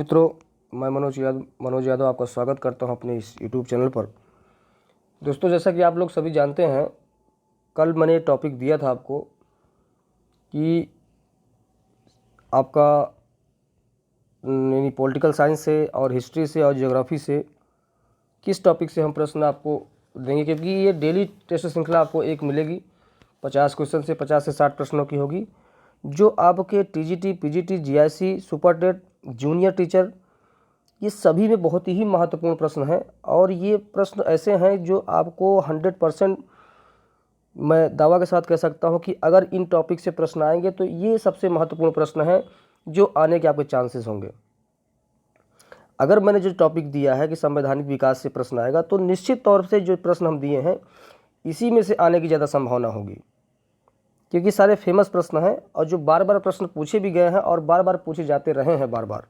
मित्रों, मैं मनोज यादव आपका स्वागत करता हूं अपने इस यूट्यूब चैनल पर। दोस्तों, जैसा कि आप लोग सभी जानते हैं, कल मैंने टॉपिक दिया था आपको कि आपका यानी पॉलिटिकल साइंस से और हिस्ट्री से और ज्योग्राफी से किस टॉपिक से हम प्रश्न आपको देंगे, क्योंकि ये डेली टेस्ट श्रृंखला आपको एक मिलेगी। 50 क्वेश्चन से 50 से 60 प्रश्नों की होगी, जो आपके TGT, PGT, GIC, super TET, junior teacher, ये सभी में बहुत ही महत्वपूर्ण प्रश्न हैं। और ये प्रश्न ऐसे हैं जो आपको 100% मैं दावा के साथ कह सकता हूं कि अगर इन टॉपिक से प्रश्न आएंगे तो ये सबसे महत्वपूर्ण प्रश्न हैं जो आने के आपके चांसेस होंगे। अगर मैंने जो टॉपिक दिया है कि संवैधानिक विकास से प्रश्न आएगा, तो निश्चित तौर से जो प्रश्न हम दिए हैं इसी में से आने की ज़्यादा संभावना होगी, क्योंकि सारे फेमस प्रश्न हैं और जो बार बार प्रश्न पूछे भी गए हैं और बार बार पूछे जाते रहे हैं। बार बार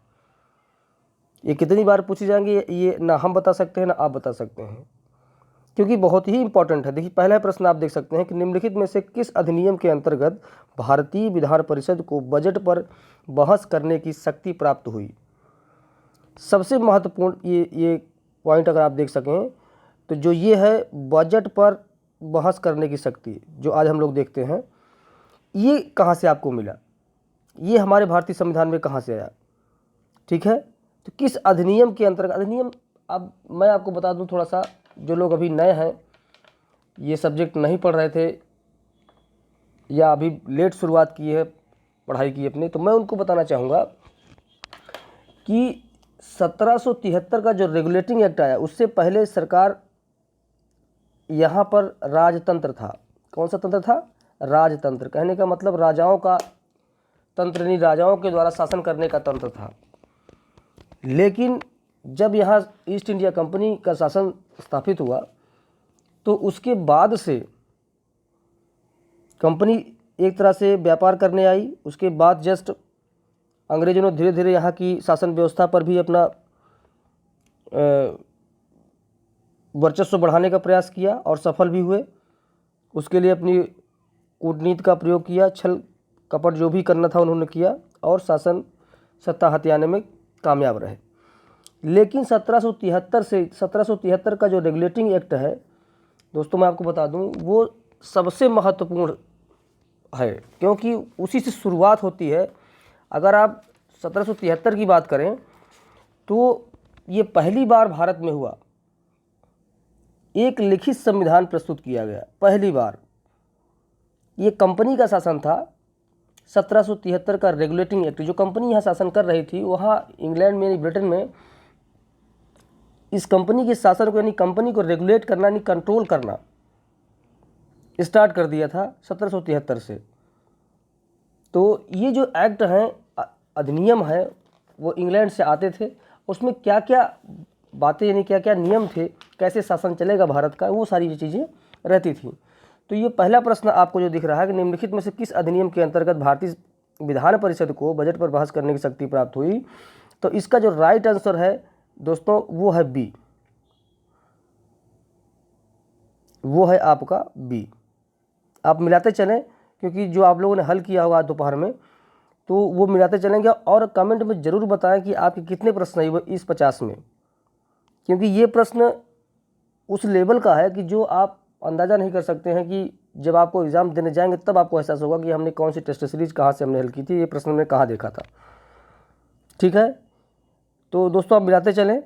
ये कितनी बार पूछे जाएंगे ये ना हम बता सकते हैं ना आप बता सकते हैं, क्योंकि बहुत ही इंपॉर्टेंट है। देखिए, पहला प्रश्न आप देख सकते हैं कि निम्नलिखित में से किस अधिनियम के अंतर्गत भारतीय विधान परिषद को बजट पर बहस करने की शक्ति प्राप्त हुई। सबसे महत्वपूर्ण ये पॉइंट अगर आप देख सकें तो जो ये है बजट पर बहस करने की शक्ति, जो आज हम लोग देखते हैं, ये कहाँ से आपको मिला, ये हमारे भारतीय संविधान में कहाँ से आया। ठीक है, तो किस अधिनियम के अंतर्गत, अधिनियम अब मैं आपको बता दूं थोड़ा सा, जो लोग अभी नए हैं, ये सब्जेक्ट नहीं पढ़ रहे थे या अभी लेट शुरुआत की है पढ़ाई की अपनी, तो मैं उनको बताना चाहूँगा कि 1773 का जो रेगुलेटिंग एक्ट आया, उससे पहले सरकार यहाँ पर राजतंत्र था। कौन सा तंत्र था? राजतंत्र। कहने का मतलब राजाओं का तंत्र नहीं, राजाओं के द्वारा शासन करने का तंत्र था। लेकिन जब यहाँ ईस्ट इंडिया कंपनी का शासन स्थापित हुआ तो उसके बाद से कंपनी एक तरह से व्यापार करने आई। उसके बाद जस्ट अंग्रेजों ने धीरे धीरे यहाँ की शासन व्यवस्था पर भी अपना वर्चस्व बढ़ाने का प्रयास किया और सफल भी हुए। उसके लिए अपनी कूटनीति का प्रयोग किया, छल कपट जो भी करना था उन्होंने किया और शासन सत्ता हथियाने में कामयाब रहे। लेकिन 1773 का जो रेगुलेटिंग एक्ट है दोस्तों, मैं आपको बता दूं, वो सबसे महत्वपूर्ण है, क्योंकि उसी से शुरुआत होती है। अगर आप 1773 की बात करें तो ये पहली बार भारत में हुआ, एक लिखित संविधान प्रस्तुत किया गया पहली बार। ये कंपनी का शासन था। 1773 का रेगुलेटिंग एक्ट, जो कंपनी यहाँ शासन कर रही थी, वहाँ इंग्लैंड में, ब्रिटेन में, इस कंपनी के शासन को, यानी कंपनी को रेगुलेट करना, यानी कंट्रोल करना स्टार्ट कर दिया था 1773 से। तो ये जो एक्ट हैं, अधिनियम है, वो इंग्लैंड से आते थे। उसमें क्या क्या बातें, यानी क्या क्या नियम थे, कैसे शासन चलेगा भारत का, वो सारी चीज़ें रहती थी। तो ये पहला प्रश्न आपको जो दिख रहा है कि निम्नलिखित में से किस अधिनियम के अंतर्गत भारतीय विधान परिषद को बजट पर बहस करने की शक्ति प्राप्त हुई, तो इसका जो राइट आंसर है दोस्तों वो है बी। वो है आपका बी। आप मिलाते चलें, क्योंकि जो आप लोगों ने हल किया होगा दोपहर में, तो वो मिलाते चलेंगे। और कमेंट में ज़रूर बताएं कि आपके कितने प्रश्न है इस 50 में, क्योंकि ये प्रश्न उस लेवल का है कि जो आप अंदाज़ा नहीं कर सकते हैं कि जब आपको एग्ज़ाम देने जाएंगे तब आपको एहसास होगा कि हमने कौन सी टेस्ट सीरीज़ कहाँ से हमने हल की थी, ये प्रश्न हमने कहाँ देखा था। ठीक है, तो दोस्तों आप मिलाते चलें।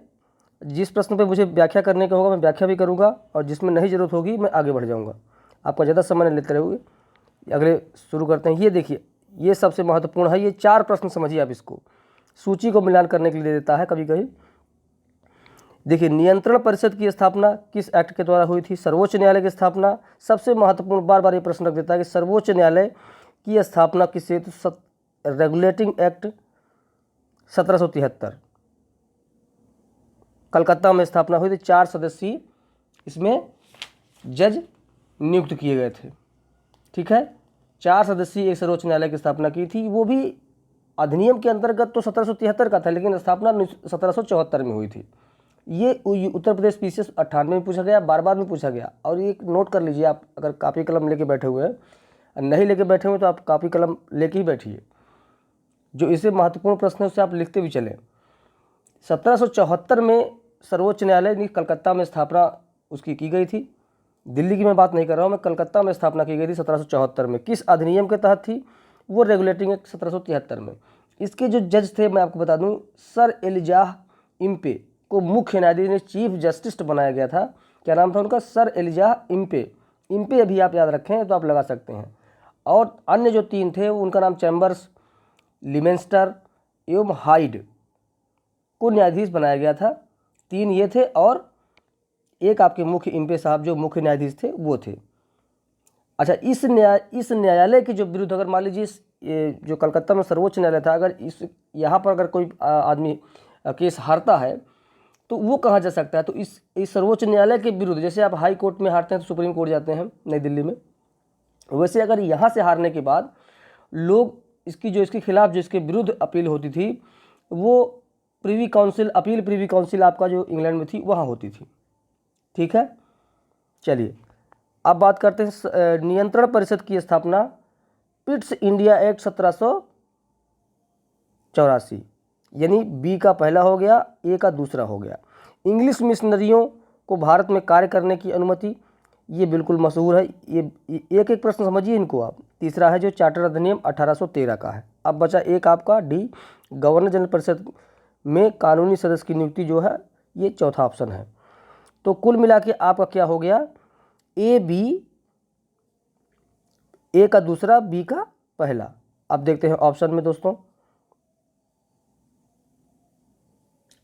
जिस प्रश्न पे मुझे व्याख्या करने का होगा मैं व्याख्या भी करूँगा, और जिसमें नहीं ज़रूरत होगी मैं आगे बढ़ जाऊँगा। आपका ज़्यादा समय नहीं लेते रहोगे। अगले शुरू करते हैं। ये देखिए, ये सबसे महत्वपूर्ण है। ये 4 प्रश्न समझिए आप इसको, सूची को मिलान करने के लिए देता है कभी कभी। देखिए, नियंत्रण परिषद की स्थापना किस एक्ट के द्वारा हुई थी? सर्वोच्च न्यायालय की स्थापना। सबसे महत्वपूर्ण, बार बार ये प्रश्न रख देता है कि सर्वोच्च न्यायालय की स्थापना किससे? तो रेगुलेटिंग एक्ट 1773 कलकत्ता में स्थापना हुई थी। 4 सदस्यीय इसमें जज नियुक्त किए गए थे। ठीक है, 4 सदस्यीय एक सर्वोच्च न्यायालय की स्थापना की थी। वो भी अधिनियम के अंतर्गत तो 1773 का था, लेकिन स्थापना 1774 में हुई थी। ये उत्तर प्रदेश पीसीएस 98 में पूछा गया, बार बार में पूछा गया। और ये नोट कर लीजिए आप, अगर कापी कलम लेके बैठे हुए हैं, नहीं लेके बैठे हुए तो आप कापी कलम लेके ही बैठिए। जो इससे महत्वपूर्ण प्रश्न है उससे आप लिखते भी चलें। 1774 में सर्वोच्च न्यायालय ने कलकत्ता में स्थापना उसकी की गई थी। दिल्ली की मैं बात नहीं कर रहा हूँ, मैं कलकत्ता में स्थापना की गई थी 1774 में। किस अधिनियम के तहत थी? वो रेगुलेटिंग एक्ट 1773 में। इसके जो जज थे मैं आपको बता दूं, सर एलिजाह इम्पे को मुख्य न्यायाधीश ने चीफ जस्टिस बनाया गया था। क्या नाम था उनका? Sir Elijah Impey. इम्पे अभी आप याद रखें तो आप लगा सकते हैं। और अन्य जो 3 थे उनका नाम चैम्बर्स, लिमेंस्टर एवं हाइड को न्यायाधीश बनाया गया था। 3 ये थे और एक आपके मुख्य इम्पे साहब जो मुख्य न्यायाधीश थे वो थे। अच्छा, इस न्यायालय के जो विरुद्ध अगर मान लीजिए जो कलकत्ता में सर्वोच्च न्यायालय था, अगर इस यहाँ पर अगर कोई आदमी केस हारता है तो वो कहाँ जा सकता है? तो इस सर्वोच्च न्यायालय के विरुद्ध, जैसे आप हाई कोर्ट में हारते हैं तो सुप्रीम कोर्ट जाते हैं नई दिल्ली में, वैसे अगर यहाँ से हारने के बाद लोग इसके खिलाफ जो इसके विरुद्ध अपील होती थी वो प्रिवी काउंसिल आपका जो इंग्लैंड में थी वहाँ होती थी। ठीक है, चलिए अब बात करते हैं नियंत्रण परिषद की स्थापना। पिट्स इंडिया एक्ट 1784, यानी बी का पहला हो गया, ए का दूसरा हो गया। इंग्लिश मिशनरियों को भारत में कार्य करने की अनुमति, ये बिल्कुल मशहूर है। ये एक एक प्रश्न समझिए इनको आप। तीसरा है जो चार्टर अधिनियम 1813 का है। अब बचा एक आपका डी, गवर्नर जनरल परिषद में कानूनी सदस्य की नियुक्ति जो है, ये चौथा ऑप्शन है। तो कुल मिला के आपका क्या हो गया? ए बी, ए का दूसरा, बी का पहला। अब देखते हैं ऑप्शन में दोस्तों।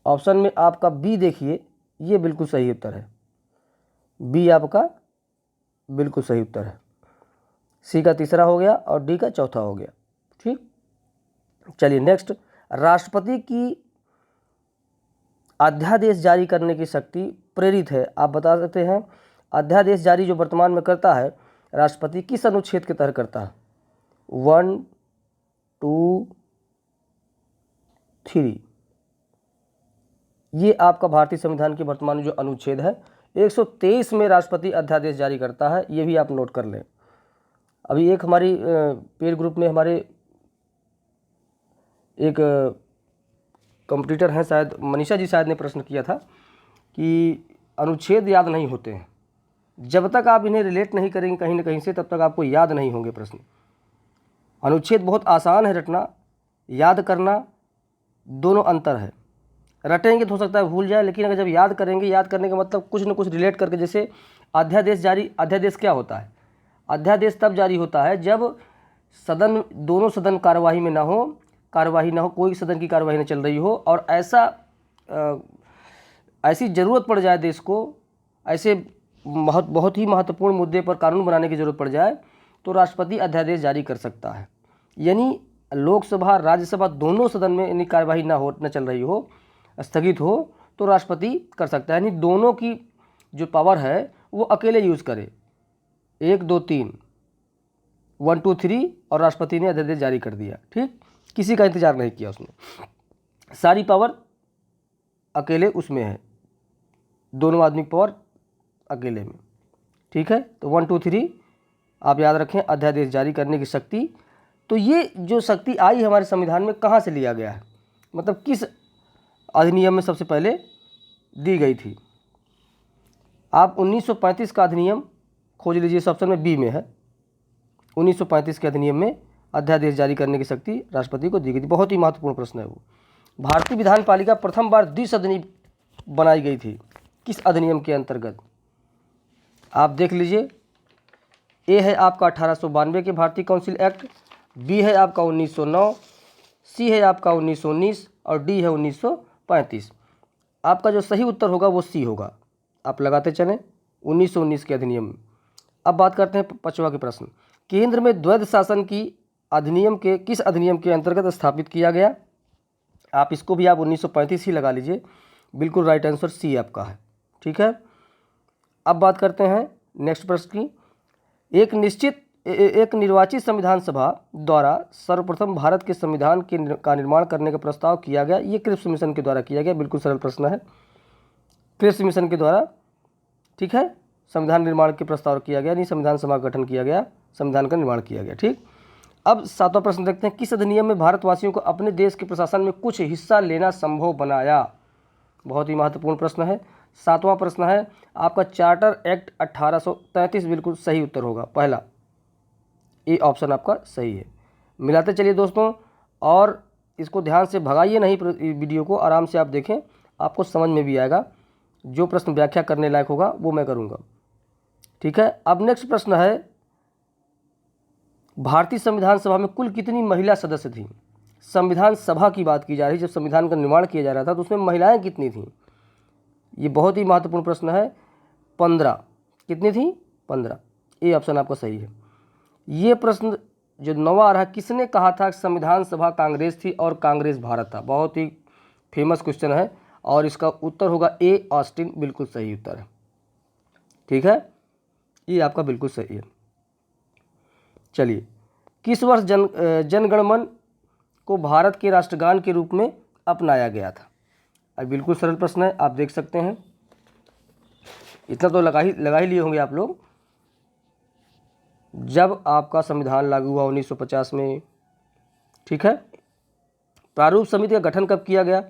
ऑप्शन में आपका बी देखिए, ये बिल्कुल सही उत्तर है। बी आपका बिल्कुल सही उत्तर है। सी का तीसरा हो गया और डी का चौथा हो गया। ठीक, चलिए नेक्स्ट। राष्ट्रपति की अध्यादेश जारी करने की शक्ति प्रेरित है, आप बता सकते हैं। अध्यादेश जारी जो वर्तमान में करता है राष्ट्रपति, किस अनुच्छेद के तहत करता है? 1, 2, 3। ये आपका भारतीय संविधान के वर्तमान जो अनुच्छेद है 123 में राष्ट्रपति अध्यादेश जारी करता है। ये भी आप नोट कर लें। अभी एक हमारी पेड ग्रुप में हमारे एक कंपटीटर हैं, शायद मनीषा जी शायद ने प्रश्न किया था कि अनुच्छेद याद नहीं होते हैं। जब तक आप इन्हें रिलेट नहीं करेंगे कहीं ना कहीं से, तब तक आपको याद नहीं होंगे प्रश्न। अनुच्छेद बहुत आसान है रटना, याद करना दोनों अंतर है। रटेंगे तो हो सकता है भूल जाए, लेकिन अगर जब याद करेंगे, याद करने का मतलब कुछ न कुछ रिलेट करके, जैसे अध्यादेश जारी, अध्यादेश क्या होता है? अध्यादेश तब जारी होता है जब सदन, दोनों सदन कार्यवाही में ना हो, कोई सदन की कार्यवाही न चल रही हो और ऐसी ज़रूरत पड़ जाए देश को, ऐसे बहुत ही महत्वपूर्ण मुद्दे पर कानून बनाने की ज़रूरत पड़ जाए तो राष्ट्रपति अध्यादेश जारी कर सकता है। यानी लोकसभा राज्यसभा दोनों सदन में यानी कार्यवाही न चल रही हो, स्थगित हो, तो राष्ट्रपति कर सकता है। यानी दोनों की जो पावर है वो अकेले यूज़ करे, 1, 2, 3, 1, 2, 3 और राष्ट्रपति ने अध्यादेश जारी कर दिया। ठीक, किसी का इंतजार नहीं किया उसने, सारी पावर अकेले उसमें है, दोनों आदमी की पावर अकेले में। ठीक है, तो 1, 2, 3 आप याद रखें, अध्यादेश जारी करने की शक्ति। तो ये जो शक्ति आई हमारे संविधान में कहाँ से लिया गया है, मतलब किस अधिनियम में सबसे पहले दी गई थी? आप 1935 का अधिनियम खोज लीजिए, इस ऑप्शन में बी में है। 1935 के अधिनियम में अध्यादेश जारी करने की शक्ति राष्ट्रपति को दी गई थी। बहुत ही महत्वपूर्ण प्रश्न है वो। भारतीय विधान पालिका प्रथम बार द्विसदनी बनाई गई थी, किस अधिनियम के अंतर्गत? आप देख लीजिए, ए है आपका 1892 के भारतीय काउंसिल एक्ट, बी है आपका 1909, सी है आपका 1919 और डी है 1935। आपका जो सही उत्तर होगा वो सी होगा, आप लगाते चलें, 1919 के अधिनियम में। अब बात करते हैं पांचवा के प्रश्न। केंद्र में द्वैध शासन की अधिनियम के किस अधिनियम के अंतर्गत स्थापित किया गया? आप इसको भी आप 1935 ही लगा लीजिए, बिल्कुल राइट आंसर सी आपका है। ठीक है, अब बात करते हैं नेक्स्ट प्रश्न की। एक निर्वाचित संविधान सभा द्वारा सर्वप्रथम भारत के संविधान का निर्माण करने का प्रस्ताव किया गया, ये क्रिप्स मिशन के द्वारा किया गया। बिल्कुल सरल प्रश्न है, क्रिप्स मिशन के द्वारा। ठीक है, संविधान निर्माण के प्रस्ताव किया गया, नहीं संविधान सभा का गठन किया गया, संविधान का निर्माण किया गया। ठीक, अब सातवां प्रश्न देखते हैं। किस अधिनियम में भारतवासियों को अपने देश के प्रशासन में कुछ हिस्सा लेना संभव बनाया? बहुत ही महत्वपूर्ण प्रश्न है। 7वां प्रश्न है आपका चार्टर एक्ट 1833 बिल्कुल सही उत्तर होगा, पहला ए ऑप्शन आपका सही है। मिलाते चलिए दोस्तों, और इसको ध्यान से भगाइए नहीं, वीडियो को आराम से आप देखें, आपको समझ में भी आएगा। जो प्रश्न व्याख्या करने लायक होगा वो मैं करूँगा, ठीक है। अब नेक्स्ट प्रश्न है, भारतीय संविधान सभा में कुल कितनी महिला सदस्य थीं? संविधान सभा की बात की जा रही है, जब संविधान का निर्माण किया जा रहा था तो उसमें महिलाएं कितनी थीं? ये बहुत ही महत्वपूर्ण प्रश्न है। 15। कितनी थी? 15। ये ऑप्शन आपका सही है। ये प्रश्न जो 9वां आ रहा है, किसने कहा था कि संविधान सभा कांग्रेस थी और कांग्रेस भारत था? बहुत ही फेमस क्वेश्चन है और इसका उत्तर होगा ए ऑस्टिन, बिल्कुल सही उत्तर है, ठीक है। ये आपका बिल्कुल सही है। चलिए, किस वर्ष जनगणमन को भारत के राष्ट्रगान के रूप में अपनाया गया था? अब बिल्कुल सरल प्रश्न है, आप देख सकते हैं। इतना तो लगा ही लिए होंगे आप लोग। जब आपका संविधान लागू हुआ 1950 में, ठीक है। प्रारूप समिति का गठन कब किया गया?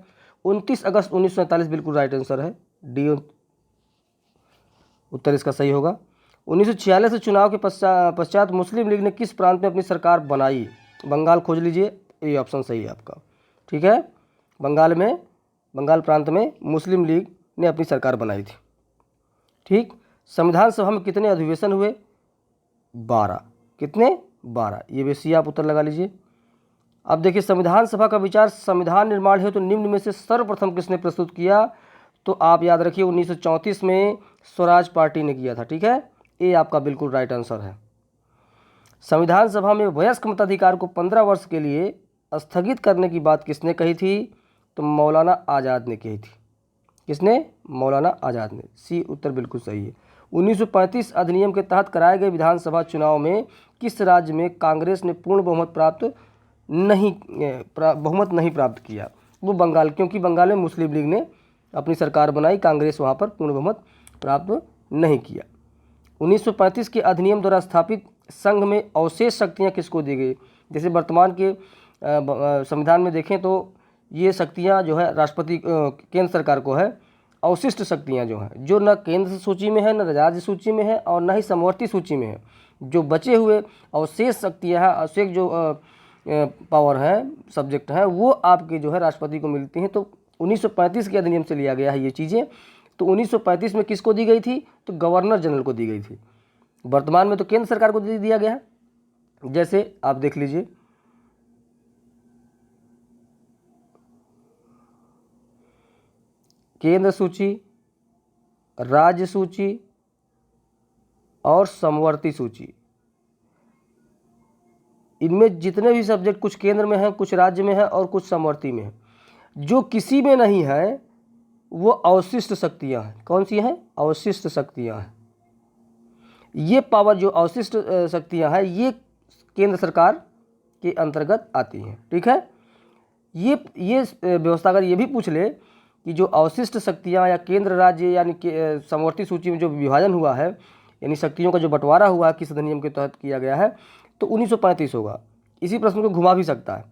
29 अगस्त 1947 बिल्कुल राइट आंसर है, डी उत्तर इसका सही होगा। 1946 से चुनाव के पश्चात मुस्लिम लीग ने किस प्रांत में अपनी सरकार बनाई? बंगाल खोज लीजिए, ये ऑप्शन सही है आपका, ठीक है। बंगाल प्रांत में मुस्लिम लीग ने अपनी सरकार बनाई थी, ठीक। संविधान सभा में कितने अधिवेशन हुए? 12। कितने? 12। ये वैसे आप उत्तर लगा लीजिए। अब देखिए, संविधान सभा का विचार संविधान निर्माण है तो निम्न में से सर्वप्रथम किसने प्रस्तुत किया? तो आप याद रखिए 1934 में स्वराज पार्टी ने किया था, ठीक है। ये आपका बिल्कुल राइट आंसर है। संविधान सभा में वयस्क मताधिकार को 15 वर्ष के लिए स्थगित करने की बात किसने कही थी? तो मौलाना आज़ाद ने कही थी। किसने? मौलाना आज़ाद ने। सी उत्तर बिल्कुल सही है। 1935 अधिनियम के तहत कराए गए विधानसभा चुनाव में किस राज्य में कांग्रेस ने पूर्ण बहुमत नहीं प्राप्त किया? वो बंगाल, क्योंकि बंगाल में मुस्लिम लीग ने अपनी सरकार बनाई, कांग्रेस वहाँ पर पूर्ण बहुमत प्राप्त नहीं किया। 1935 के अधिनियम द्वारा स्थापित संघ में अवशेष शक्तियाँ किसको दी गई? जैसे वर्तमान के संविधान में देखें तो ये शक्तियाँ जो है राष्ट्रपति केंद्र सरकार को है। अवशिष्ट शक्तियाँ जो हैं, जो न केंद्र सूची में है, न राज्य सूची में है और न ही समवर्ती सूची में है, जो बचे हुए अवशेष शक्तियाँ हैं, अवशेष जो पावर है, सब्जेक्ट हैं, वो आपके जो है राष्ट्रपति को मिलती हैं। तो 1935 के अधिनियम से लिया गया है ये चीज़ें। तो 1935 में किसको दी गई थी? तो गवर्नर जनरल को दी गई थी। वर्तमान में तो केंद्र सरकार को दिया गया है। जैसे आप देख लीजिए, केंद्र सूची, राज्य सूची और समवर्ती सूची, इनमें जितने भी सब्जेक्ट कुछ केंद्र में हैं, कुछ राज्य में है और कुछ समवर्ती में है। जो किसी में नहीं है वो अवशिष्ट शक्तियां हैं। कौन सी हैं? अवशिष्ट शक्तियां हैं। ये पावर जो अवशिष्ट शक्तियां हैं ये केंद्र सरकार के अंतर्गत आती हैं, ठीक है। ये व्यवस्था अगर ये भी पूछ ले कि जो अवशिष्ट शक्तियां या केंद्र राज्य यानी समवर्ती सूची में जो विभाजन हुआ है, यानी शक्तियों का जो बंटवारा हुआ है किस अधिनियम के तहत किया गया है, तो 1935 होगा। इसी प्रश्न को घुमा भी सकता है,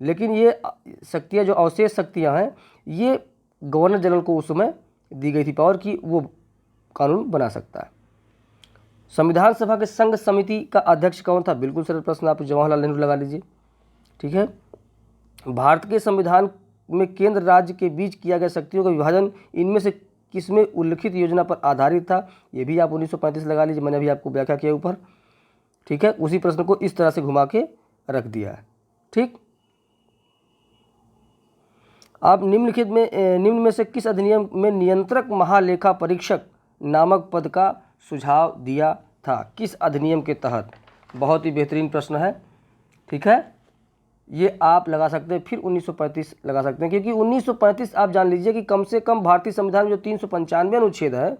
लेकिन ये शक्तियाँ जो अवशेष शक्तियाँ हैं ये गवर्नर जनरल को उस समय दी गई थी पावर कि वो कानून बना सकता है। संविधान सभा के संघ समिति का अध्यक्ष कौन था? बिल्कुल सरल प्रश्न, आप जवाहरलाल नेहरू लगा लीजिए, ठीक है। भारत के संविधान में केंद्र राज्य के बीच किया गया शक्तियों का विभाजन इनमें से किसमें उल्लिखित योजना पर आधारित था? ये भी आप 1935 लगा लीजिए, मैंने अभी आपको व्याख्या किया ऊपर, ठीक है। उसी प्रश्न को इस तरह से घुमा के रख दिया है, ठीक। आप निम्न में से किस अधिनियम में नियंत्रक महालेखा परीक्षक नामक पद का सुझाव दिया था? किस अधिनियम के तहत? बहुत ही बेहतरीन प्रश्न है, ठीक है। ये आप लगा सकते हैं, फिर 1935 लगा सकते हैं, क्योंकि 1935 आप जान लीजिए कि कम से कम भारतीय संविधान में जो 395 अनुच्छेद है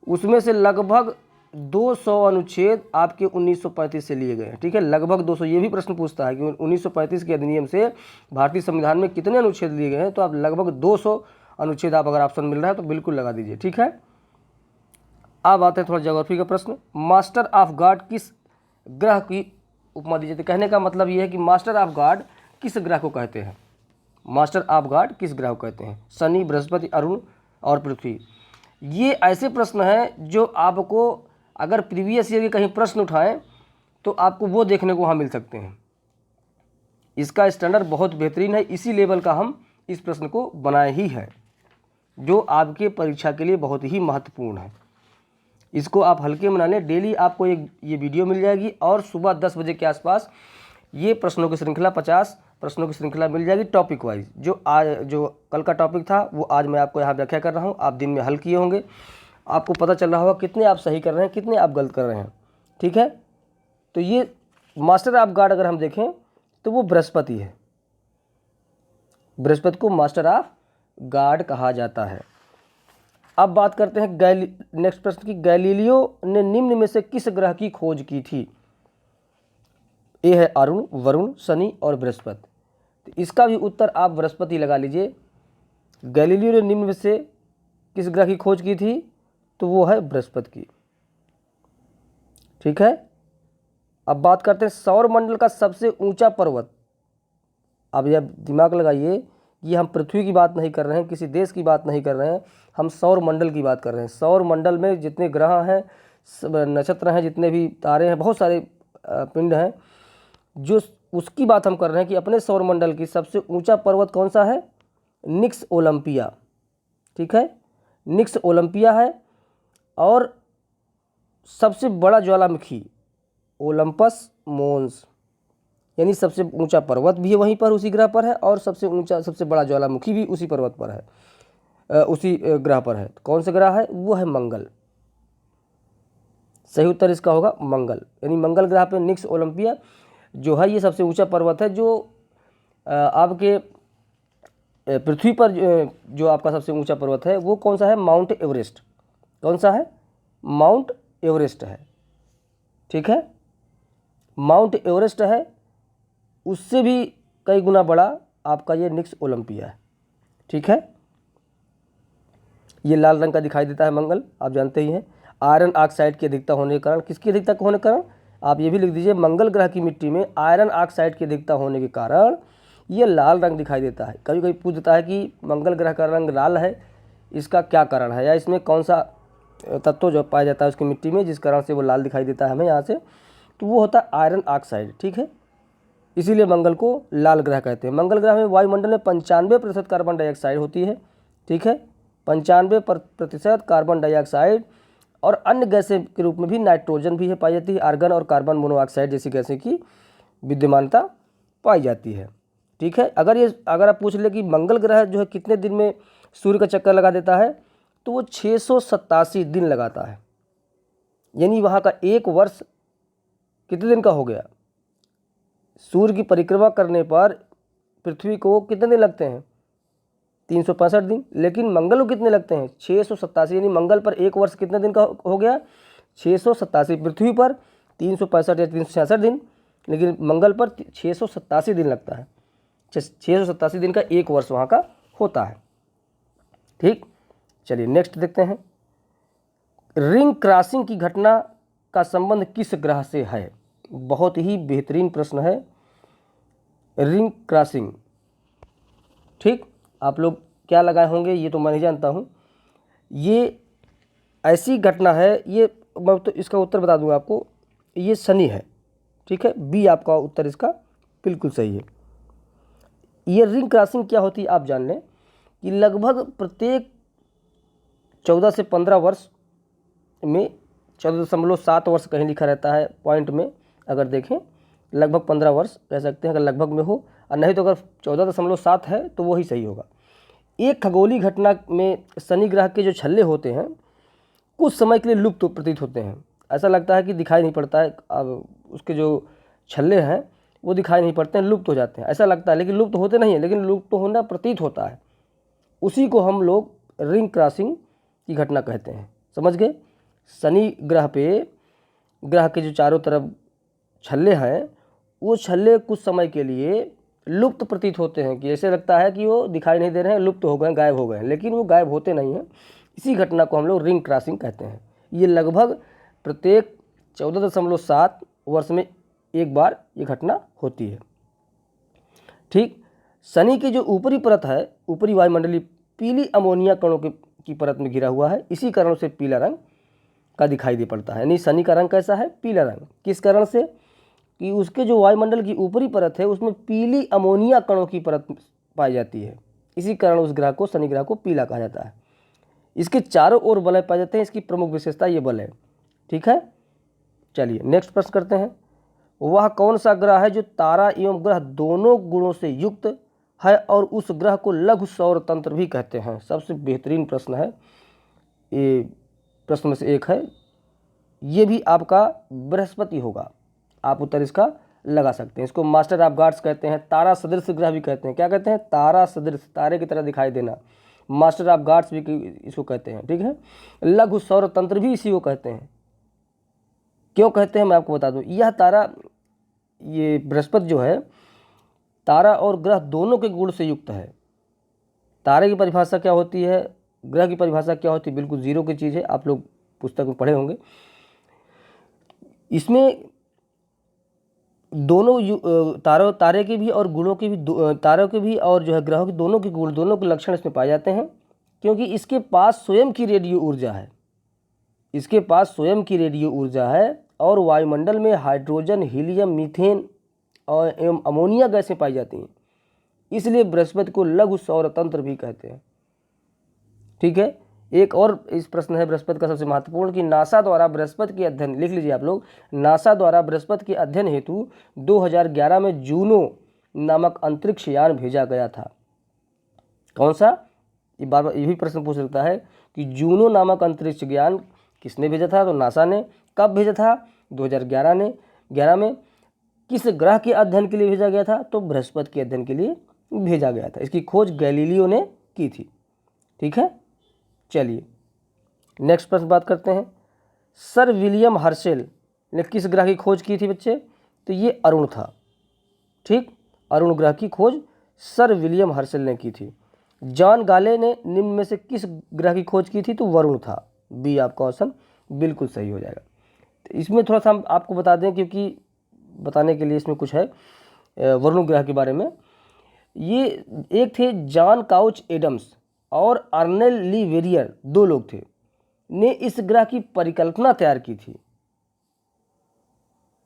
उसमें से लगभग 200 अनुच्छेद आपके 1935 से लिए गए हैं, ठीक है। लगभग 200। ये भी प्रश्न पूछता है कि 1935 के अधिनियम से भारतीय संविधान में कितने अनुच्छेद लिए गए हैं, तो आप लगभग 200 अनुच्छेद, आप अगर ऑप्शन मिल रहा है तो बिल्कुल लगा दीजिए, ठीक है। अब आते हैं थोड़ा ज्योग्राफी का प्रश्न। मास्टर ऑफ गॉड किस ग्रह की उपमा दीजिए? तो कहने का मतलब ये है कि मास्टर ऑफ गॉड किस ग्रह को कहते हैं? मास्टर ऑफ गाड किस ग्रह को कहते हैं? शनि, बृहस्पति, अरुण और पृथ्वी। ये ऐसे प्रश्न हैं जो आपको अगर प्रीवियस ईयर के कहीं प्रश्न उठाएं तो आपको वो देखने को वहाँ मिल सकते हैं। इसका स्टैंडर्ड बहुत बेहतरीन है, इसी लेवल का हम इस प्रश्न को बनाए ही है, जो आपके परीक्षा के लिए बहुत ही महत्वपूर्ण है। इसको आप हल्के में ना लें। डेली आपको ये वीडियो मिल जाएगी और सुबह 10 बजे के आसपास ये प्रश्नों की श्रृंखला 50 प्रश्नों की श्रृंखला मिल जाएगी टॉपिक वाइज। जो कल का टॉपिक था वो आज मैं आपको यहाँ व्याख्या कर रहा हूँ। आप दिन में हल किए होंगे, आपको पता चल रहा होगा कितने आप सही कर रहे हैं, कितने आप गलत कर रहे हैं। ठीक है, तो ये मास्टर ऑफ गाड अगर हम देखें तो वो बृहस्पति है। बृहस्पति को मास्टर ऑफ गाड कहा जाता है। अब बात करते हैं नेक्स्ट प्रश्न की। गैलीलियो ने निम्न में से किस ग्रह की खोज की थी? ए है अरुण, वरुण, शनि और बृहस्पति। तो इसका भी उत्तर आप बृहस्पति लगा लीजिए। गैलीलियो ने निम्न में से किस ग्रह की खोज की थी? तो वो है बृहस्पति की। ठीक है, अब बात करते हैं सौर मंडल का सबसे ऊंचा पर्वत। अब यह दिमाग लगाइए, ये हम पृथ्वी की बात नहीं कर रहे हैं, किसी देश की बात नहीं कर रहे हैं, हम सौर मंडल की बात कर रहे हैं। सौर मंडल में जितने ग्रह हैं, नक्षत्र हैं, जितने भी तारे हैं, बहुत सारे पिंड हैं, जो उसकी बात हम कर रहे हैं कि अपने सौर मंडल की सबसे ऊंचा पर्वत कौन सा है? निक्स ओलंपिया। ठीक है, निक्स ओलंपिया है। और सबसे बड़ा ज्वालामुखी ओलंपस मोन्स, यानी सबसे ऊंचा पर्वत भी वहीं पर उसी ग्रह पर है और सबसे बड़ा ज्वालामुखी भी उसी पर्वत पर है, उसी ग्रह पर है। कौन सा ग्रह है? वो है मंगल। सही उत्तर इसका होगा मंगल, यानी मंगल ग्रह पे निक्स ओलंपिया जो है ये सबसे ऊंचा पर्वत है। जो आपके पृथ्वी पर जो आपका सबसे ऊंचा पर्वत है वो कौन सा है? Mount Everest. कौन सा है? माउंट एवरेस्ट है। ठीक है, माउंट एवरेस्ट है, उससे भी कई गुना बड़ा आपका ये निक्स ओलंपिया है। ठीक है, ये लाल रंग का दिखाई देता है मंगल, आप जानते ही हैं। आयरन ऑक्साइड की अधिकता होने के कारण, किसकी अधिकता होने के कारण? आप ये भी लिख दीजिए, मंगल ग्रह की मिट्टी में आयरन ऑक्साइड की अधिकता होने के कारण ये लाल रंग दिखाई देता है। कभी कभी पूछ देता है कि मंगल ग्रह का रंग लाल है, इसका क्या कारण है, या इसमें कौन सा तत्व जो पाया जाता है उसकी मिट्टी में जिस कारण से वो लाल दिखाई देता है हमें यहाँ से? तो वो होता है आयरन ऑक्साइड। ठीक है, इसीलिए मंगल को लाल ग्रह कहते हैं। मंगल ग्रह में वायुमंडल में 95% कार्बन डाइऑक्साइड होती है। ठीक है, 95% कार्बन डाइऑक्साइड और अन्य गैसें के रूप में भी नाइट्रोजन भी है पाई जाती है। आर्गन और कार्बन मोनोऑक्साइड जैसी गैसें की विद्यमानता पाई जाती है। ठीक है, अगर आप पूछ ले कि मंगल ग्रह जो है कितने दिन में सूर्य का चक्कर लगा देता है, तो वो 687 दिन लगाता है। यानी वहाँ का एक वर्ष कितने दिन का हो गया? सूर्य की परिक्रमा करने पर पृथ्वी को कितने दिन लगते हैं? 365 दिन। लेकिन मंगल को कितने लगते हैं? 687। यानी मंगल पर एक वर्ष कितने दिन का हो गया? 687। पृथ्वी पर 365 या 366 दिन, लेकिन मंगल पर 687 दिन लगता है। 687 दिन का एक वर्ष वहाँ का होता है। ठीक, चलिए नेक्स्ट देखते हैं। रिंग क्रॉसिंग की घटना का संबंध किस ग्रह से है? बहुत ही बेहतरीन प्रश्न है, रिंग क्रॉसिंग। ठीक, आप लोग क्या लगाए होंगे ये तो मैं नहीं जानता हूँ। ये ऐसी घटना है, ये मैं तो इसका उत्तर बता दूंगा आपको, ये शनि है। ठीक है, बी आपका उत्तर इसका बिल्कुल सही है। ये रिंग क्रॉसिंग क्या होती है आप जान लें कि लगभग प्रत्येक 14 से 15 वर्ष में 14.7 वर्ष कहीं लिखा रहता है पॉइंट में, अगर देखें लगभग 15 वर्ष कह सकते हैं अगर लगभग में हो, और नहीं तो अगर 14.7 है तो वही सही होगा। एक खगोलीय घटना में शनि ग्रह के जो छल्ले होते हैं कुछ समय के लिए लुप्त प्रतीत होते हैं। ऐसा लगता है कि दिखाई नहीं पड़ता है, अब उसके जो छल्ले हैं वो दिखाई नहीं पड़ते हैं, लुप्त हो जाते हैं, ऐसा लगता है, लेकिन लुप्त होते नहीं हैं, लेकिन लुप्त होना प्रतीत होता है। उसी को हम लोग रिंग क्रॉसिंग की घटना कहते हैं। समझ गए? शनि ग्रह के जो चारों तरफ छल्ले हैं वो छल्ले कुछ समय के लिए लुप्त प्रतीत होते हैं, कि ऐसे लगता है कि वो दिखाई नहीं दे रहे हैं, लुप्त हो गए, गायब हो गए हैं, लेकिन वो गायब होते नहीं हैं। इसी घटना को हम लोग रिंग क्रॉसिंग कहते हैं। ये लगभग प्रत्येक 14.7 वर्ष में एक बार ये घटना होती है। ठीक, शनि की जो ऊपरी परत है, ऊपरी वायुमंडलीय, पीली अमोनिया कणों की परत में घिरा हुआ है, इसी कारण से पीला रंग का दिखाई दे पड़ता है। यानी शनि का रंग कैसा है? पीला रंग। किस कारण से? कि उसके जो वायुमंडल की ऊपरी परत है उसमें पीली अमोनिया कणों की परत पाई जाती है, इसी कारण उस ग्रह को, शनि ग्रह को, पीला कहा जाता है। इसके चारों ओर वलय पाए जाते हैं, इसकी प्रमुख विशेषता ये वलय। ठीक है, चलिए नेक्स्ट प्रश्न करते हैं। वह कौन सा ग्रह है जो तारा एवं ग्रह दोनों गुणों से युक्त है और उस ग्रह को लघु सौर तंत्र भी कहते हैं? सबसे बेहतरीन प्रश्न है ये, प्रश्न में से एक है। ये भी आपका बृहस्पति होगा। आप उत्तर इसका लगा सकते हैं। इसको मास्टर ऑफ गॉड्स कहते हैं, तारा सदृश ग्रह भी कहते हैं। क्या कहते हैं? तारा सदृश, तारे की तरह दिखाई देना। मास्टर ऑफ गॉड्स भी इसको कहते हैं। ठीक है, लघु सौर तंत्र भी इसी को कहते हैं। क्यों कहते हैं मैं आपको बता दूं। यह तारा, ये बृहस्पति जो है, तारा और ग्रह दोनों के गुण से युक्त है। तारे की परिभाषा क्या होती है, ग्रह की परिभाषा क्या होती है? बिल्कुल जीरो की चीज़ है, आप लोग पुस्तक में पढ़े होंगे। इसमें दोनों तारे के भी और गुणों के भी, तारों के भी और जो है ग्रहों के, दोनों के गुण, दोनों के लक्षण इसमें पाए जाते हैं, क्योंकि इसके पास स्वयं की रेडियो ऊर्जा है। इसके पास स्वयं की रेडियो ऊर्जा है और वायुमंडल में हाइड्रोजन, हीलियम, मीथेन और एवं अमोनिया गैसें पाई जाती हैं, इसलिए बृहस्पति को लघु सौर तंत्र भी कहते हैं। ठीक है, एक और इस प्रश्न है बृहस्पति का सबसे महत्वपूर्ण, कि नासा द्वारा बृहस्पति के अध्ययन, लिख लीजिए आप लोग, नासा द्वारा बृहस्पति के अध्ययन हेतु 2011 में जूनो नामक अंतरिक्ष यान भेजा गया था। कौन सा? ये बार बार ये भी प्रश्न पूछ सकता है कि जूनो नामक अंतरिक्ष यान किसने भेजा था? तो नासा ने। कब भेजा था? 2011 में। किस ग्रह के अध्ययन के लिए भेजा गया था? तो बृहस्पति के अध्ययन के लिए भेजा गया था। इसकी खोज गैलीलियो ने की थी। ठीक है, चलिए नेक्स्ट प्रश्न बात करते हैं। सर विलियम हर्शेल ने किस ग्रह की खोज की थी बच्चे? तो ये अरुण था। ठीक, अरुण ग्रह की खोज सर विलियम हर्शेल ने की थी। जॉन गाले ने निम्न में से किस ग्रह की खोज की थी? तो वरुण था। बी आपका ऑप्शन बिल्कुल सही हो जाएगा। तो इसमें थोड़ा सा हम आपको बता दें, क्योंकि बताने के लिए इसमें कुछ है वरुण ग्रह के बारे में। ये एक थे जॉन काउच एडम्स और अर्नेल ली वेरियर, दो लोग थे, ने इस ग्रह की परिकल्पना तैयार की थी।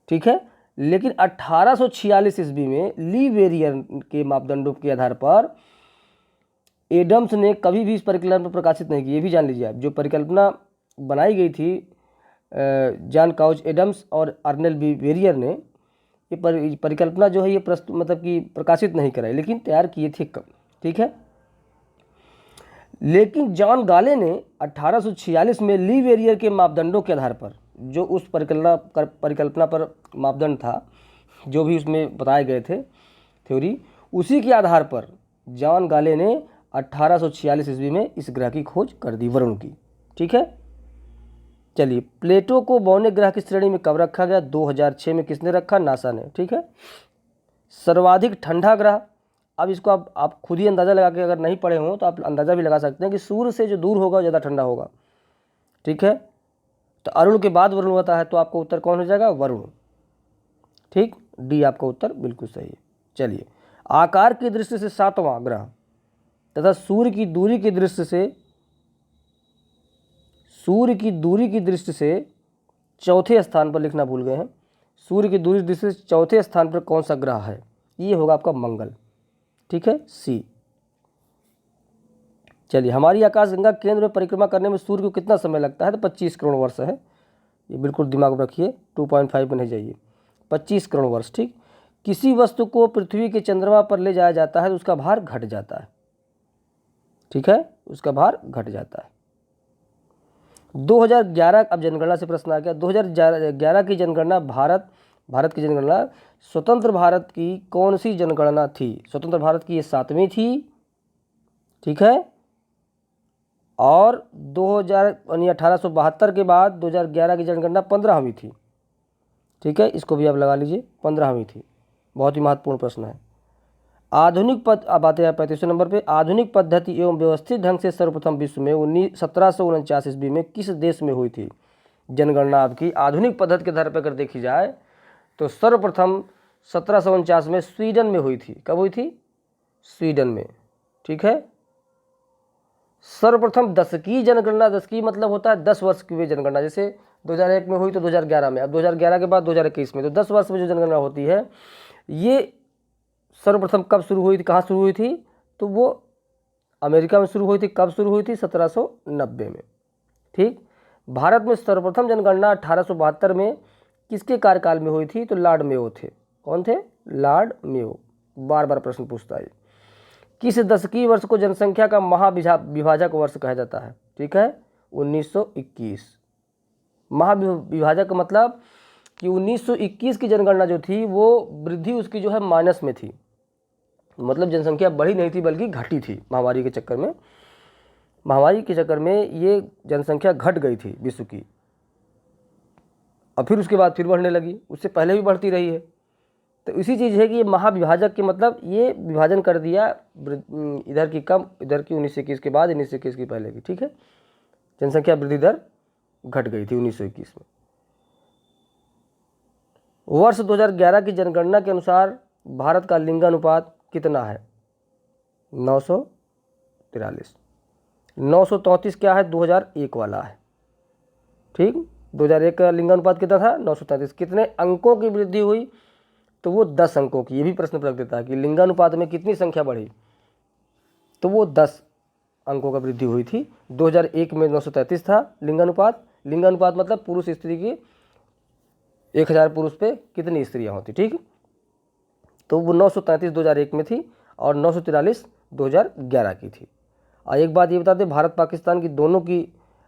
ठीक है, लेकिन 1846 ईस्वी में ली वेरियर के मापदंडों के आधार पर एडम्स ने कभी भी इस परिकल्पना प्रकाशित नहीं की। ये भी जान लीजिए आप, जो परिकल्पना बनाई गई थी जॉन काउच एडम्स और अर्नेल बी वेरियर ने, ये परिकल्पना जो है ये मतलब कि प्रकाशित नहीं कराई, लेकिन तैयार किए थे। ठीक है, लेकिन जॉन गाले ने 1846 में ली वेरियर के मापदंडों के आधार पर, जो उस परिकल्पना पर मापदंड था, जो भी उसमें बताए गए थे थ्योरी, उसी के आधार पर जॉन गाले ने 1846 ईस्वी में इस ग्रह की खोज कर दी, वरुण की। ठीक है, चलिए प्लेटो को बौने ग्रह की श्रेणी में कब रखा गया? 2006 में। किसने रखा? नासा ने। ठीक है, सर्वाधिक ठंडा ग्रह, अब इसको आप खुद ही अंदाज़ा लगा के, अगर नहीं पढ़े हों तो आप अंदाज़ा भी लगा सकते हैं कि सूर्य से जो दूर होगा ज़्यादा ठंडा होगा। ठीक है, तो अरुण के बाद वरुण होता है, तो आपका उत्तर कौन हो जाएगा? वरुण। ठीक, डी आपका उत्तर बिल्कुल सही है। चलिए, आकार की दृष्टि से सातवां ग्रह तथा सूर्य की दूरी की दृष्टि से चौथे स्थान पर, लिखना भूल गए हैं, सूर्य की दूरी की दृष्टि से चौथे स्थान पर कौन सा ग्रह है? ये होगा आपका मंगल। ठीक है, सी। चलिए, हमारी आकाशगंगा केंद्र में परिक्रमा करने में सूर्य को कितना समय लगता है? तो 25 करोड़ वर्ष है। ये बिल्कुल दिमाग में रखिए, 2.5 में नहीं जाइए, 25 करोड़ वर्ष। ठीक, किसी वस्तु को पृथ्वी के चंद्रमा पर ले जाया जाता है तो उसका भार घट जाता है। ठीक है, उसका भार घट जाता है। 2011, अब जनगणना से प्रश्न आ गया। 2011 की जनगणना, भारत की जनगणना, स्वतंत्र भारत की कौन सी जनगणना थी? स्वतंत्र भारत की ये 7वीं थी। ठीक है, और 1872 के बाद 2011 की जनगणना 15वीं थी। ठीक है, इसको भी आप लगा लीजिए, 15वीं थी। बहुत ही महत्वपूर्ण प्रश्न है। आधुनिक अब आते हैं 35वें नंबर पे। आधुनिक पद्धति एवं व्यवस्थित ढंग से सर्वप्रथम विश्व में 1749 ईस्वी में किस देश में हुई थी जनगणना? आपकी आधुनिक पद्धति के आधार पर अगर देखी जाए तो सर्वप्रथम 1749 में स्वीडन में हुई थी। कब हुई थी? स्वीडन में। ठीक है। सर्वप्रथम दशकीय जनगणना, दशकीय मतलब होता है 10 वर्ष की हुई जनगणना, जैसे 2001 में हुई तो 2011 में, अब 2011 के बाद 2021 में, तो 10 वर्ष में जो जनगणना होती है ये सर्वप्रथम कब शुरू हुई थी, कहाँ शुरू हुई थी, तो वो अमेरिका में शुरू हुई थी। कब शुरू हुई थी, 1790 में। ठीक। भारत में सर्वप्रथम जनगणना 1872 में किसके कार्यकाल में हुई थी, तो लॉर्ड मेयो थे। कौन थे, लॉर्ड मेयो। बार बार प्रश्न पूछता है। किस दशकीय वर्ष को जनसंख्या का महाविभाजक वर्ष कहा जाता है, ठीक है, 1921। महाविभाजक का मतलब कि 1921 की जनगणना जो थी वो वृद्धि उसकी जो है माइनस में थी, मतलब जनसंख्या बढ़ी नहीं थी बल्कि घटी थी। महामारी के चक्कर में ये जनसंख्या घट गई थी विश्व की, और फिर उसके बाद फिर बढ़ने लगी, उससे पहले भी बढ़ती रही है। तो इसी चीज़ है कि ये महाविभाजक के मतलब ये विभाजन कर दिया, इधर की कम, इधर की 1921 के बाद, 1921 की पहले की। ठीक है। जनसंख्या वृद्धि दर घट गई थी 1921 में। वर्ष 2011 की जनगणना के अनुसार भारत का लिंगानुपात कितना है, 943। 933 क्या है, 2001 वाला है। ठीक। 2001 का लिंगानुपात कितना था, 933। कितने अंकों की वृद्धि हुई, तो वो 10 अंकों की। ये भी प्रश्न रख देता है कि लिंगानुपात में कितनी संख्या बढ़ी, तो वो 10 अंकों का वृद्धि हुई थी। 2001 में 933 था लिंगानुपात। लिंगानुपात मतलब पुरुष स्त्री की 1000 पुरुष पे कितनी स्त्रियां होती। ठीक। तो वो 933 2001 में थी और 943 2011 की थी। और एक बात ये बता दें, भारत पाकिस्तान की दोनों की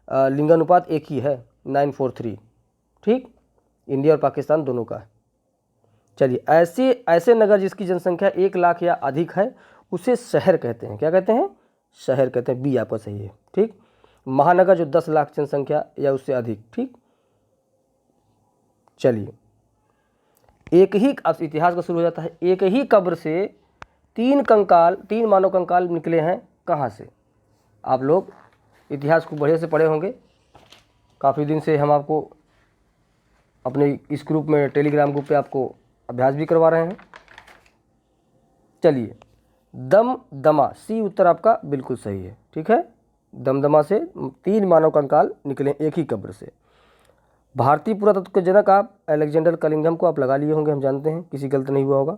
लिंगानुपात एक ही है, 943। ठीक। इंडिया और पाकिस्तान दोनों का है। चलिए, ऐसे नगर जिसकी जनसंख्या 1 लाख या अधिक है उसे शहर कहते हैं। क्या कहते हैं, शहर कहते हैं। बी आपका सही है। ठीक। महानगर जो 10 लाख जनसंख्या या उससे अधिक। ठीक। चलिए, एक ही, अब इतिहास का शुरू हो जाता है। एक ही कब्र से 3 मानव कंकाल निकले हैं, कहाँ से। आप लोग इतिहास को बढ़िया से पढ़े होंगे, काफ़ी दिन से हम आपको अपने इस ग्रुप में, टेलीग्राम ग्रुप पे आपको अभ्यास भी करवा रहे हैं। चलिए, दमदमा, सी उत्तर आपका बिल्कुल सही है। ठीक है। दमदमा से 3 मानव कंकाल निकले एक ही कब्र से। भारतीय पुरातत्व के जनक आप अलेक्जेंडर कलिंगम को आप लगा लिए होंगे, हम जानते हैं, किसी गलत नहीं हुआ होगा।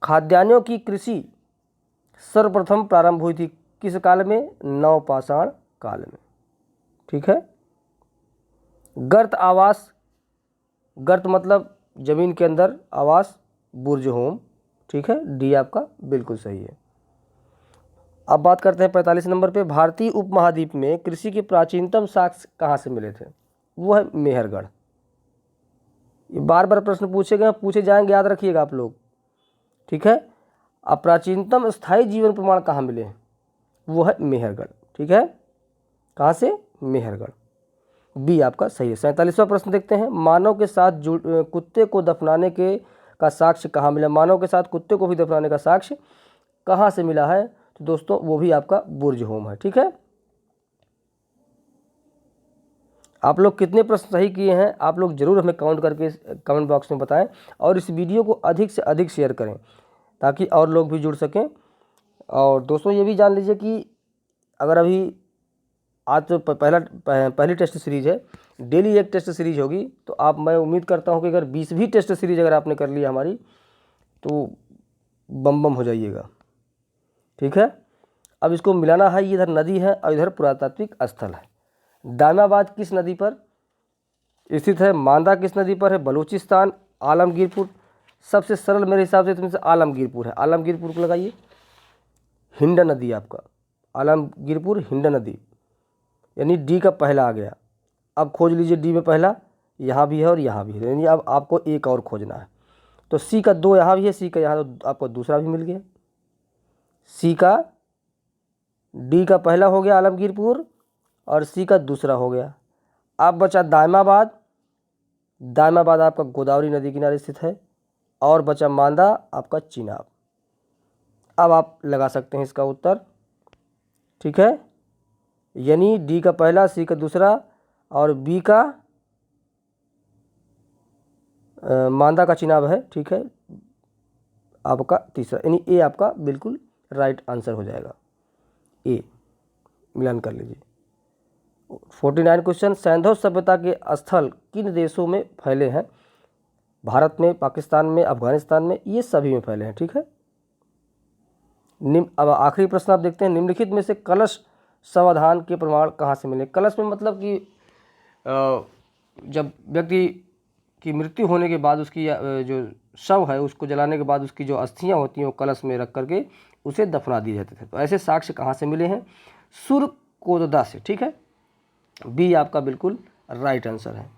खाद्यान्नों की कृषि सर्वप्रथम प्रारंभ हुई थी किस काल में, नवपाषाण काल में। ठीक है। गर्त आवास, गर्त मतलब जमीन के अंदर, आवास बुर्ज होम। ठीक है। डी आपका बिल्कुल सही है। अब बात करते हैं 45 नंबर पे। भारतीय उपमहाद्वीप में कृषि के प्राचीनतम साक्ष्य कहाँ से मिले थे, वो है मेहरगढ़। ये बार बार प्रश्न पूछे जाएंगे, याद रखिएगा आप लोग। ठीक है। अब प्राचीनतम स्थायी जीवन प्रमाण कहाँ मिले, वो है मेहरगढ़। ठीक है। कहाँ से, मेहरगढ़। बी आपका सही है। 47वां प्रश्न देखते हैं। मानव के साथ कुत्ते को दफनाने के का साक्ष्य कहाँ मिला, मानव के साथ कुत्ते को भी दफनाने का साक्ष्य कहाँ से मिला है, तो दोस्तों वो भी आपका बुर्ज होम है। ठीक है। आप लोग कितने प्रश्न सही किए हैं, आप लोग जरूर हमें काउंट करके कमेंट बॉक्स में बताएं, और इस वीडियो को अधिक से अधिक शेयर करें ताकि और लोग भी जुड़ सकें। और दोस्तों ये भी जान लीजिए कि अगर अभी आज तो पहली टेस्ट सीरीज़ है, डेली एक टेस्ट सीरीज होगी, तो मैं उम्मीद करता हूँ कि अगर 20वीं टेस्ट सीरीज अगर आपने कर लिया हमारी, तो बम हो जाइएगा। ठीक है। अब इसको मिलाना है, इधर नदी है और इधर पुरातात्विक स्थल है। दामाबाद किस नदी पर स्थित है, मांदा किस नदी पर है, बलूचिस्तान, आलमगीरपुर। सबसे सरल मेरे हिसाब से इसमें से आलमगीरपुर है। आलमगीरपुर को लगाइए। हिंड नदी आपका, आलमगीरपुर हिंड नदी, यानी डी का पहला आ गया। अब खोज लीजिए, डी में पहला यहाँ भी है और यहाँ भी है, यानी अब आपको एक और खोजना है। तो सी का 2 यहाँ भी है, सी का यहाँ, तो आपको दूसरा भी मिल गया। सी का, डी का पहला हो गया आलमगीरपुर और सी का दूसरा हो गया। अब बचा दामाबाद। दामाबाद आपका गोदावरी नदी किनारे स्थित है। और बचा मांदा आपका चिनाब। अब आप लगा सकते हैं इसका उत्तर। ठीक है। यानी डी का पहला, सी का दूसरा और बी का मांदा का चिनाब है। ठीक है। आपका तीसरा, यानी ए आपका बिल्कुल राइट आंसर हो जाएगा ए। मिलान कर लीजिए। 49 क्वेश्चन, सैंधव सभ्यता के स्थल किन देशों में फैले हैं? भारत में, पाकिस्तान में, अफगानिस्तान में, ये सभी में फैले हैं। ठीक है। अब आखिरी प्रश्न आप देखते हैं, निम्नलिखित में से कलश समाधान के प्रमाण कहाँ से मिले? कलश में मतलब कि जब व्यक्ति की मृत्यु होने के बाद उसकी जो शव है उसको जलाने के बाद उसकी जो अस्थियां होती हैं वो कलश में रख करके उसे दफना दिए जाते थे। तो ऐसे साक्ष्य कहाँ से मिले हैं? सुरकोददा से। ठीक है, बी आपका बिल्कुल राइट आंसर है।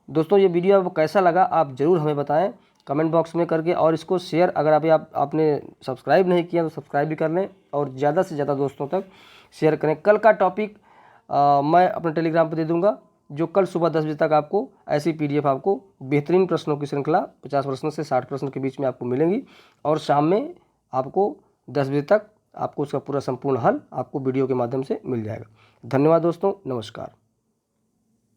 दोस्तों ये वीडियो आपको कैसा लगा आप ज़रूर हमें बताएं कमेंट बॉक्स में करके, और इसको शेयर, अगर अभी आपने सब्सक्राइब नहीं किया तो सब्सक्राइब भी कर लें और ज़्यादा से ज़्यादा दोस्तों तक शेयर करें। कल का टॉपिक मैं अपने टेलीग्राम पर दे दूंगा, जो कल सुबह 10 बजे तक आपको ऐसी PDF आपको बेहतरीन प्रश्नों की श्रृंखला 50 प्रश्न से 60 प्रश्न के बीच में आपको मिलेंगी, और शाम में आपको 10 बजे तक आपको उसका पूरा संपूर्ण हल आपको वीडियो के माध्यम से मिल जाएगा। धन्यवाद दोस्तों, नमस्कार।